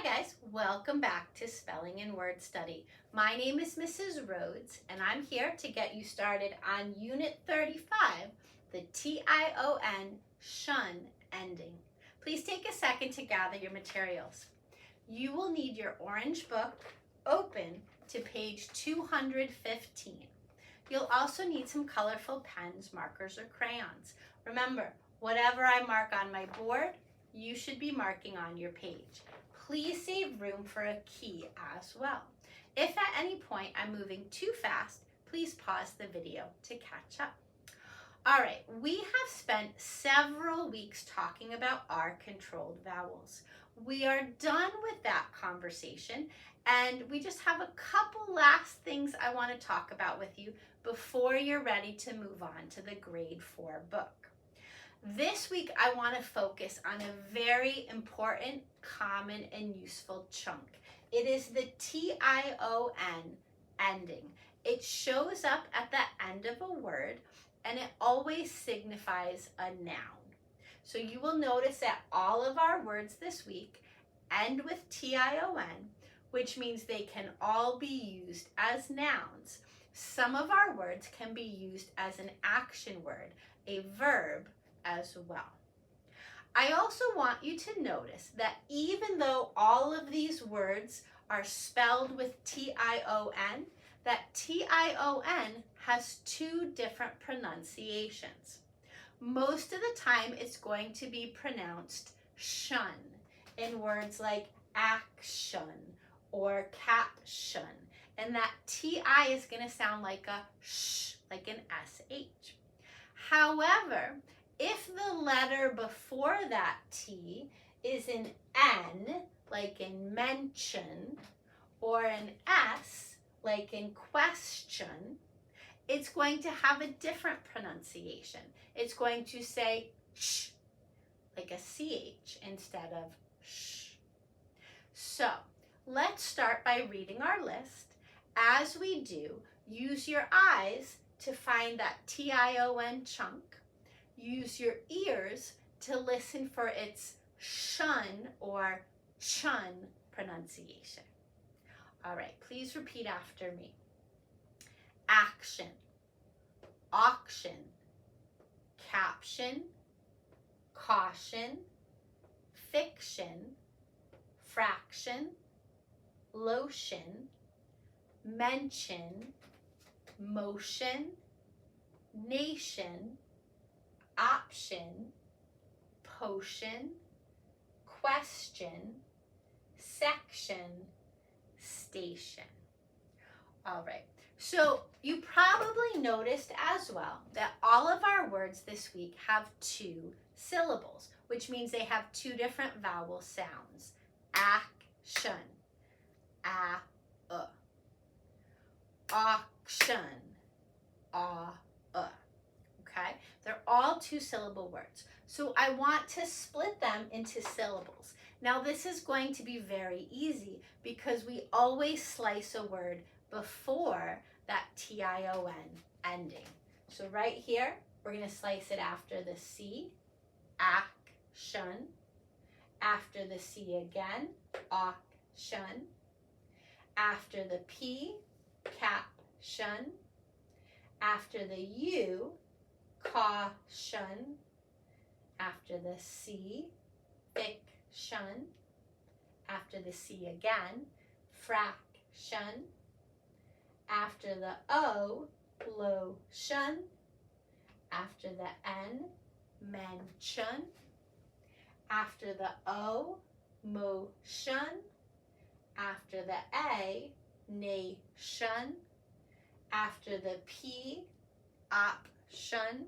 Hi guys, welcome back to Spelling and Word Study. My name is Mrs. Rhodes and I'm here to get you started on Unit 35, the T-I-O-N, shun ending. Please take a second to gather your materials. You will need your orange book open to page 215. You'll also need some colorful pens, markers, or crayons. Remember, whatever I mark on my board, you should be marking on your page. Please save room for a key as well. If at any point I'm moving too fast, please pause the video to catch up. All right, we have spent several weeks talking about our controlled vowels. We are done with that conversation, and we just have a couple last things I want to talk about with you before you're ready to move on to the grade 4 book. This week, I want to focus on a very important, common, and useful chunk. It is the T-I-O-N ending. It shows up at the end of a word, and it always signifies a noun. So you will notice that all of our words this week end with T-I-O-N, which means they can all be used as nouns. Some of our words can be used as an action word, a verb, as well. I also want you to notice that even though all of these words are spelled with T-I-O-N, that T-I-O-N has two different pronunciations. Most of the time it's going to be pronounced shun in words like ac-tion or cap-tion, and that T-I is going to sound like a sh, like an S-H. However, if the letter before that T is an N, like in mention, or an S, like in question, it's going to have a different pronunciation. It's going to say sh, like a CH instead of sh. So, let's start by reading our list. As we do, use your eyes to find that T-I-O-N chunk. Use your ears to listen for its shun or chun pronunciation. All right, please repeat after me. Action, auc-tion, cap-tion, cau-tion, fiction, fraction, lo-tion, mention, motion, na-tion, option, potion, question, section, station. All right, so you probably noticed as well that all of our words this week have two syllables, which means they have two different vowel sounds. Ac-tion, a-uh. Auc-tion, a-uh. Okay, they're all two-syllable words. So I want to split them into syllables. Now this is going to be very easy because we always slice a word before that T-I-O-N ending. So right here, we're going to slice it after the C, ac-tion. After the C again, auc-tion. After the P, cap-tion. After the U, cau-tion. After the C, fiction. After the C again, fraction. After the O, lo-tion. After the N, mention. After the O, motion. After the A, na-tion. After the P, op-tion.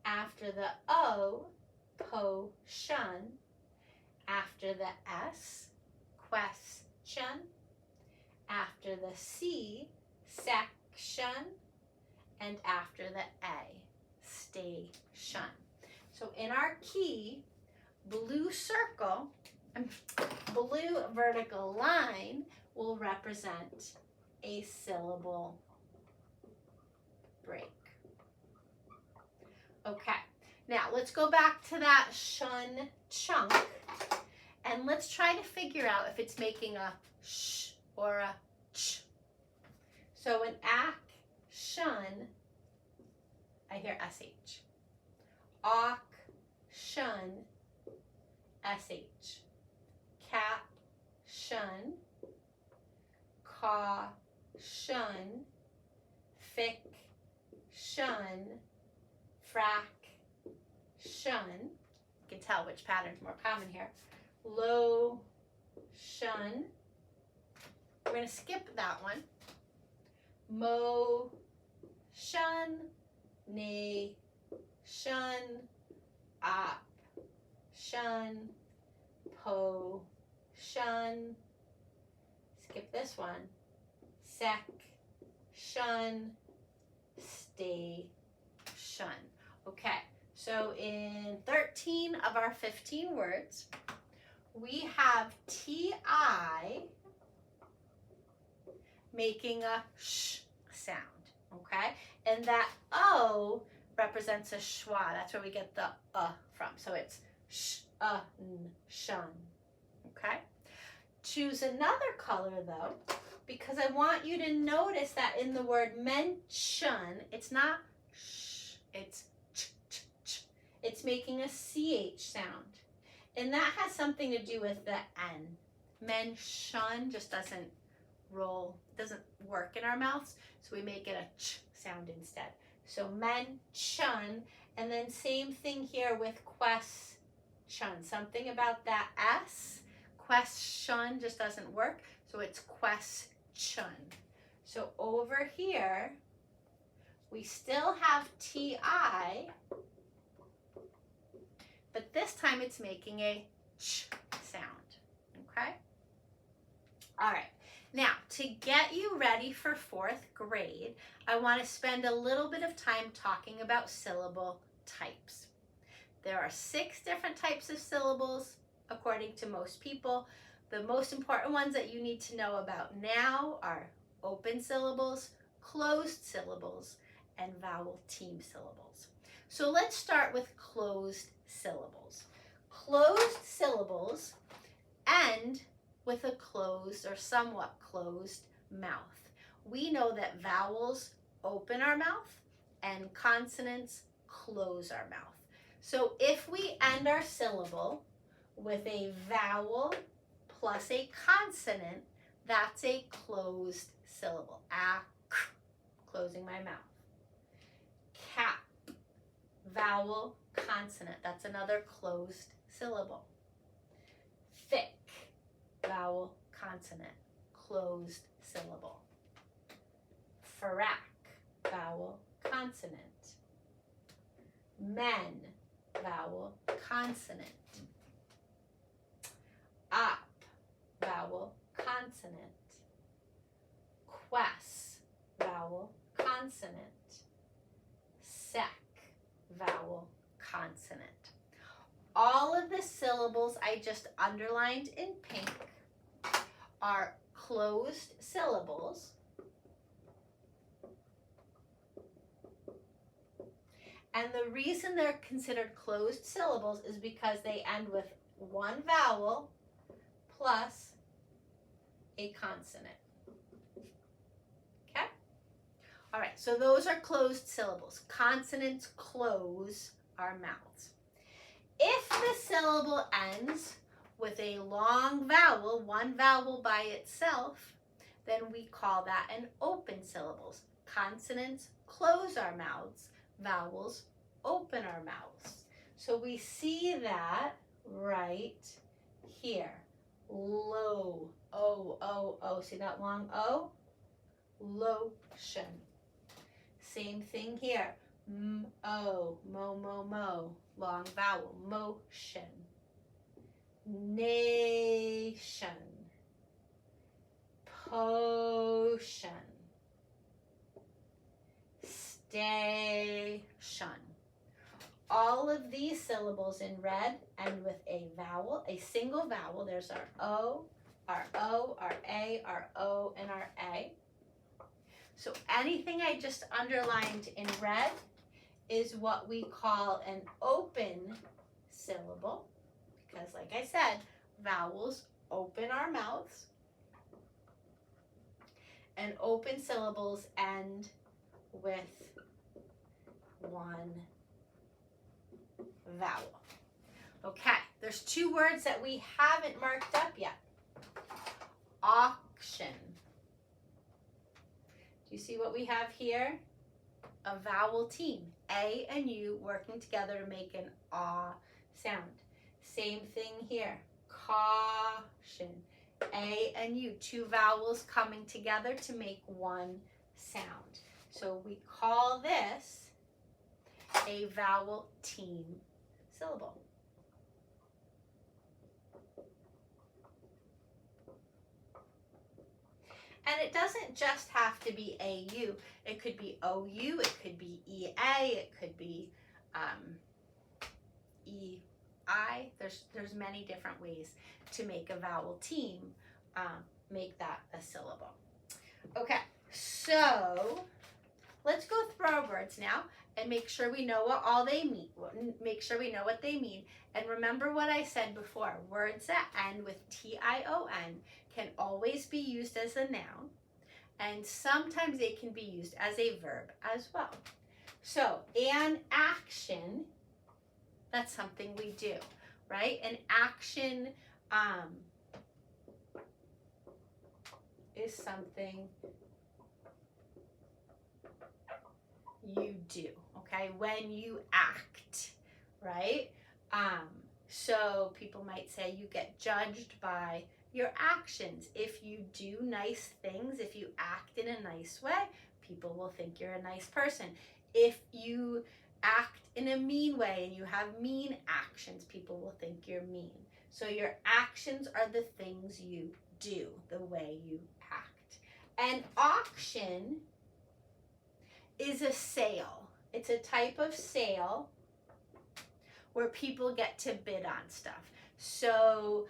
After the O, po-tion. After the S, question. After the C, section. And after the A, station. So in our key, blue circle, blue vertical line will represent a syllable break. Okay, now let's go back to that shun chunk And let's try to figure out if it's making a sh or a ch. So in ac-tion, I hear sh. auc-tion, sh. cap-tion, cau-tion, fic-tion, frac-tion. You can tell which pattern's more common here. Lo-tion. We're going to skip that one. Mo-tion, na-tion, op-tion, po-tion. Skip this one. Sec-tion, stay-tion. Okay, so in 13 of our 15 words, we have ti making a sh sound, okay? And that o represents a schwa. That's where we get the from. So it's sh, n, shun, okay? Choose another color though, because I want you to notice that in the word mention, it's not sh, it's ch, ch, ch. It's making a ch sound. And that has something to do with the n. Mention just doesn't roll, doesn't work in our mouths, so we make it a ch sound instead. So mention, and then same thing here with question. Something about that s, question just doesn't work, so it's question. So over here, we still have ti, but this time it's making a ch sound, okay? All right, now to get you ready for 4th grade, I want to spend a little bit of time talking about syllable types. There are 6 different types of syllables, according to most people. The most important ones that you need to know about now are open syllables, closed syllables, and vowel team syllables. So let's start with closed syllables. Closed syllables end with a closed or somewhat closed mouth. We know that vowels open our mouth and consonants close our mouth. So if we end our syllable with a vowel plus a consonant, that's a closed syllable. Closing my mouth. Cap, vowel, consonant. That's another closed syllable. Thick, vowel, consonant, closed syllable. Frac, vowel, consonant. Men, vowel, consonant. Op, vowel, consonant. Quest, vowel, consonant. Sec, vowel, consonant. All of the syllables I just underlined in pink are closed syllables. And the reason they're considered closed syllables is because they end with one vowel plus a consonant. Okay? All right, so those are closed syllables. Consonants close our mouths. If the syllable ends with a long vowel, one vowel by itself, then we call that an open syllables. Consonants close our mouths, vowels open our mouths. So we see that right here. Low, O, O, O. See that long O? Lo-tion. Same thing here. M-O, mo, mo, mo. Long vowel, motion. Na-tion. Potion. Stay-tion. All of these syllables in red end with a vowel, a single vowel. There's our O, our A, our O, and our A. So anything I just underlined in red is what we call an open syllable, because like I said, vowels open our mouths, and open syllables end with one vowel. Okay, there's two words that we haven't marked up yet. Auc-tion. Do you see what we have here? A vowel team, A and U working together to make an ah sound. Same thing here, cau-tion, A and U, two vowels coming together to make one sound. So we call this a vowel team syllable. And it doesn't just have to be AU. It could be OU, it could be EA, it could be EI. There's many different ways to make a vowel team, make that a syllable. Okay, so let's go through our words now and make sure we know what all they mean. Make sure we know what they mean. And remember what I said before, words that end with T-I-O-N can always be used as a noun, and sometimes they can be used as a verb as well. So an action, that's something we do, right? An action is something you do, okay? When you act, right? So people might say you get judged by your actions. If you do nice things, if you act in a nice way, people will think you're a nice person. If you act in a mean way and you have mean actions, people will think you're mean. So your actions are the things you do, the way you act. An auction is a sale. It's a type of sale where people get to bid on stuff. So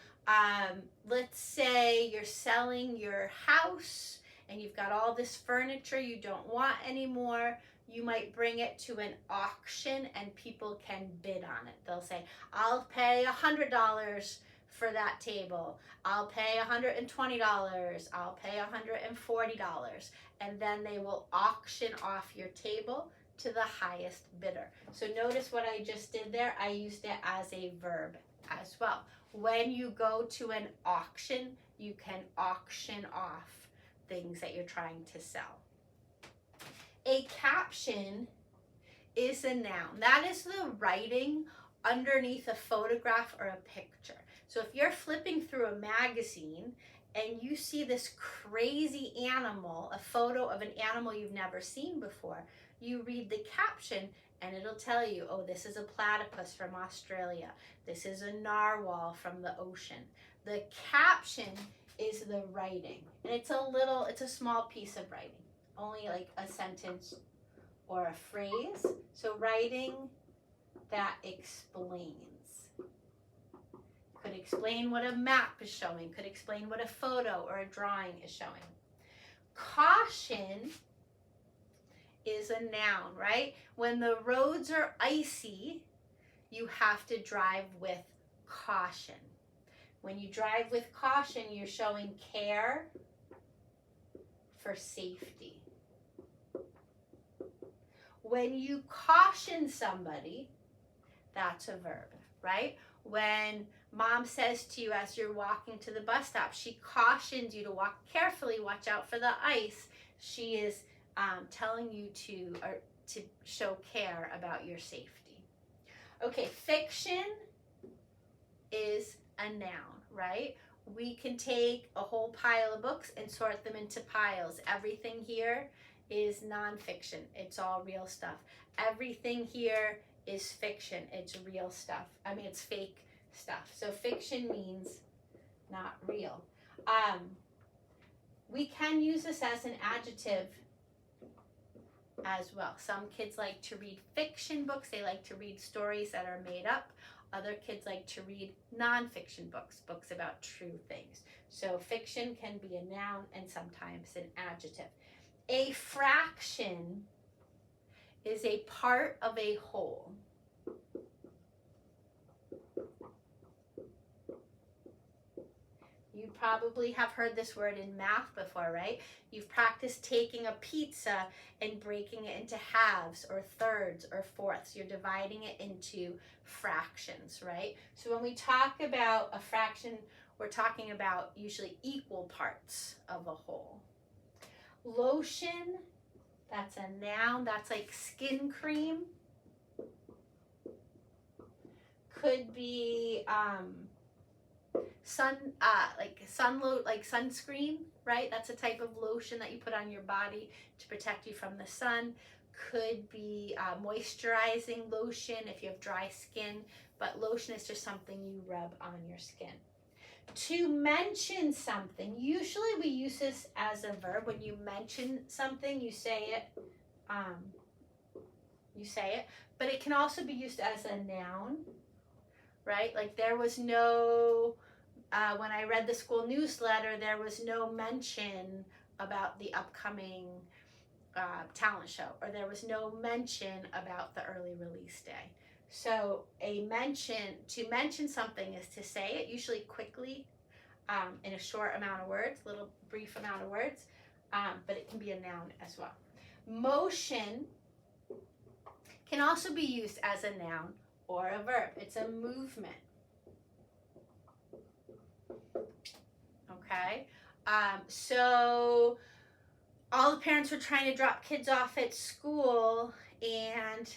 let's say you're selling your house and you've got all this furniture you don't want anymore. You might bring it to an auction and people can bid on it. They'll say, I'll pay $100 for that table. I'll pay $120. I'll pay $140. And then they will auction off your table to the highest bidder. So notice what I just did there. I used it as a verb as well. When you go to an auction, you can auction off things that you're trying to sell. A cap-tion is a noun. That is the writing underneath a photograph or a picture. So if you're flipping through a magazine and you see this crazy animal, a photo of an animal you've never seen before, you read the caption and it'll tell you, oh, this is a platypus from Australia. This is a narwhal from the ocean. The caption is the writing. And it's a small piece of writing, only like a sentence or a phrase. So writing that explains. Could explain what a map is showing, could explain what a photo or a drawing is showing. Caution is a noun, right? When the roads are icy, you have to drive with caution. When you drive with caution, you're showing care for safety. When you caution somebody, that's a verb, right? When mom says to you as you're walking to the bus stop, she cautions you to walk carefully, watch out for the ice. She is telling you to show care about your safety. Okay, fiction is a noun, right? We can take a whole pile of books and sort them into piles. Everything here is nonfiction. It's all real stuff. Everything here is fiction. It's real stuff. I mean, it's fake stuff. So fiction means not real. We can use this as an adjective as well. Some kids like to read fiction books. They like to read stories that are made up. Other kids like to read nonfiction books, books about true things. So fiction can be a noun and sometimes an adjective. A fraction is a part of a whole. You probably have heard this word in math before, right? You've practiced taking a pizza and breaking it into halves or thirds or fourths. You're dividing it into fractions, right? So when we talk about a fraction, we're talking about usually equal parts of a whole. Lotion, that's a noun. That's like skin cream. Could be sunscreen, right? That's a type of lotion that you put on your body to protect you from the sun. Could be moisturizing lotion if you have dry skin, but lotion is just something you rub on your skin. To mention something, usually we use this as a verb. When you mention something, you say it, but it can also be used as a noun, right? Like there was no, when I read the school newsletter, there was no mention about the upcoming talent show, or there was no mention about the early release day. So to mention something is to say it, usually quickly, in a short amount of words, little brief amount of words, but it can be a noun as well. Motion can also be used as a noun or a verb. It's a movement. Okay, so all the parents were trying to drop kids off at school and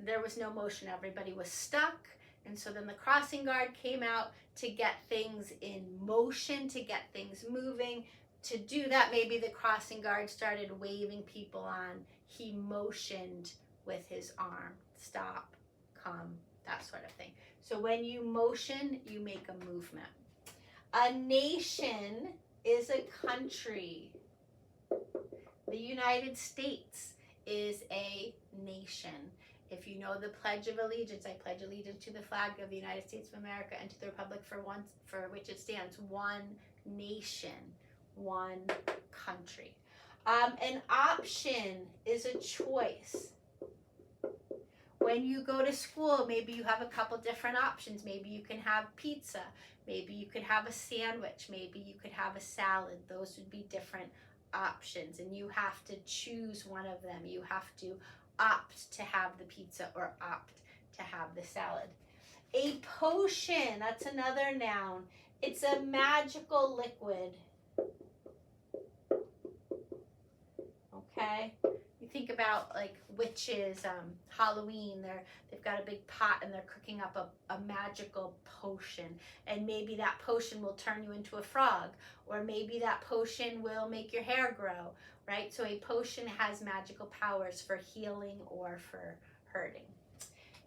there was no motion. Everybody was stuck. And so then the crossing guard came out to get things in motion, to get things moving. To do that, maybe the crossing guard started waving people on. He motioned with his arm. Stop, come, that sort of thing. So when you motion, you make a movement. A nation is a country. The United States is a nation. If you know the Pledge of Allegiance, I pledge allegiance to the flag of the United States of America and to the republic for which it stands, one nation, one country. An option is a choice. When you go to school, maybe you have a couple different options. Maybe you can have pizza. Maybe you could have a sandwich. Maybe you could have a salad. Those would be different options, and you have to choose one of them. You have to opt to have the pizza or opt to have the salad. A potion, that's another noun. It's a magical liquid. Okay? You think about like witches, Halloween, they've got a big pot and they're cooking up a magical potion. And maybe that potion will turn you into a frog, or maybe that potion will make your hair grow, right? So a potion has magical powers for healing or for hurting.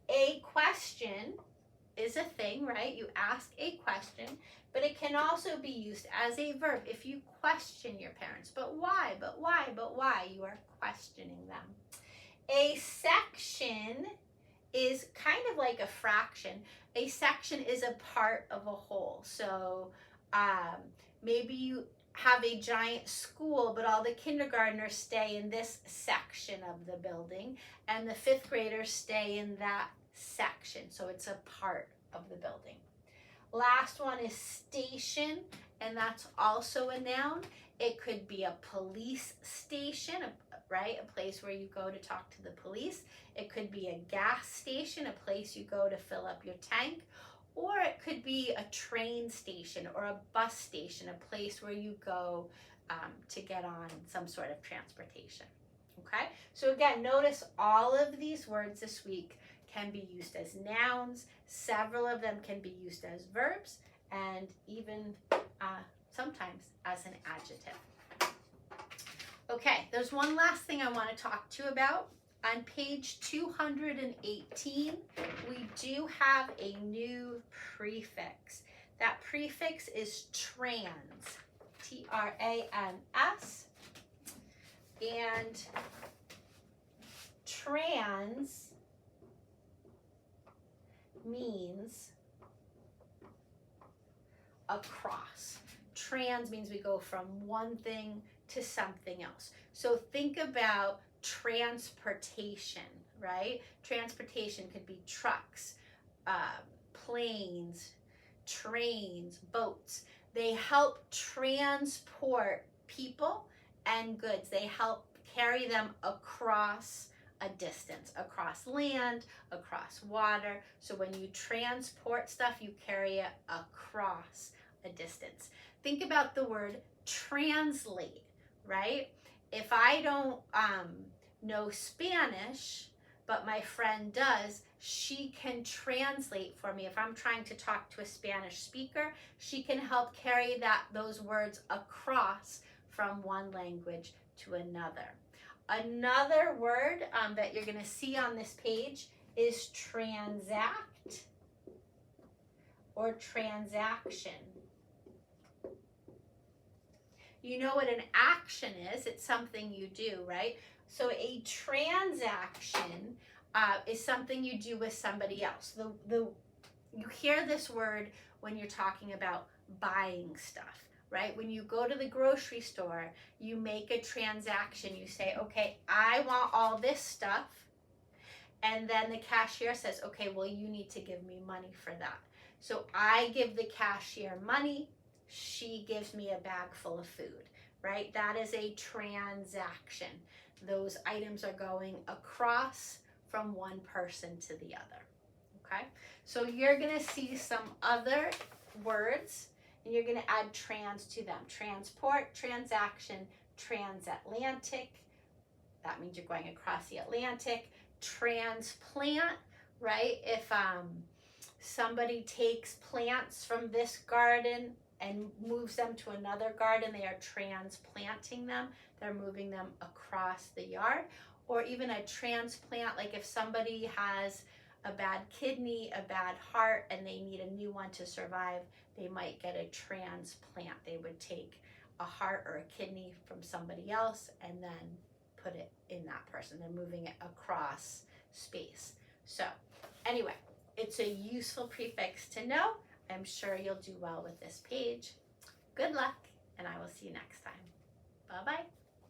A question is a thing, right? You ask a question, but it can also be used as a verb if you question your parents. But why? But why? But why? You are questioning them. A section is kind of like a fraction. A section is a part of a whole. So maybe you have a giant school, but all the kindergartners stay in this section of the building, and the fifth graders stay in that section. So it's a part of the building. Last one is station, and that's also a noun. It could be a police station, right? A place where you go to talk to the police. It could be a gas station, a place you go to fill up your tank. Or it could be a train station or a bus station, a place where you go to get on some sort of transportation. Okay? So again, notice all of these words this week can be used as nouns. Several of them can be used as verbs, and even sometimes as an adjective. Okay, there's one last thing I want to talk to you about. On page 218, we do have a new prefix. That prefix is trans, T-R-A-N-S, and trans means across. Trans means we go from one thing to something else. So think about transportation, right? Transportation could be trucks, planes, trains, boats. They help transport people and goods. They help carry them across a distance, across land, across water. So when you transport stuff, you carry it across a distance. Think about the word translate, right? If I don't know Spanish, but my friend does, she can translate for me. If I'm trying to talk to a Spanish speaker, she can help carry those words across from one language to another. Another word that you're going to see on this page is transact or transaction. You know what an action is. It's something you do, right? So a transaction is something you do with somebody else. You hear this word when you're talking about buying stuff, right? When you go to the grocery store, you make a transaction. You say, okay, I want all this stuff. And then the cashier says, okay, well, you need to give me money for that. So I give the cashier money. She gives me a bag full of food, right? That is a transaction. Those items are going across from one person to the other, okay? So you're gonna see some other words and you're gonna add trans to them. Transport, transaction, transatlantic. That means you're going across the Atlantic. Transplant, right? If somebody takes plants from this garden and moves them to another garden, they are transplanting them. They're moving them across the yard. Or even a transplant, like if somebody has a bad kidney, a bad heart, and they need a new one to survive, they might get a transplant. They would take a heart or a kidney from somebody else and then put it in that person. They're moving it across space. So anyway, it's a useful prefix to know. I'm sure you'll do well with this page. Good luck, and I will see you next time. Bye-bye.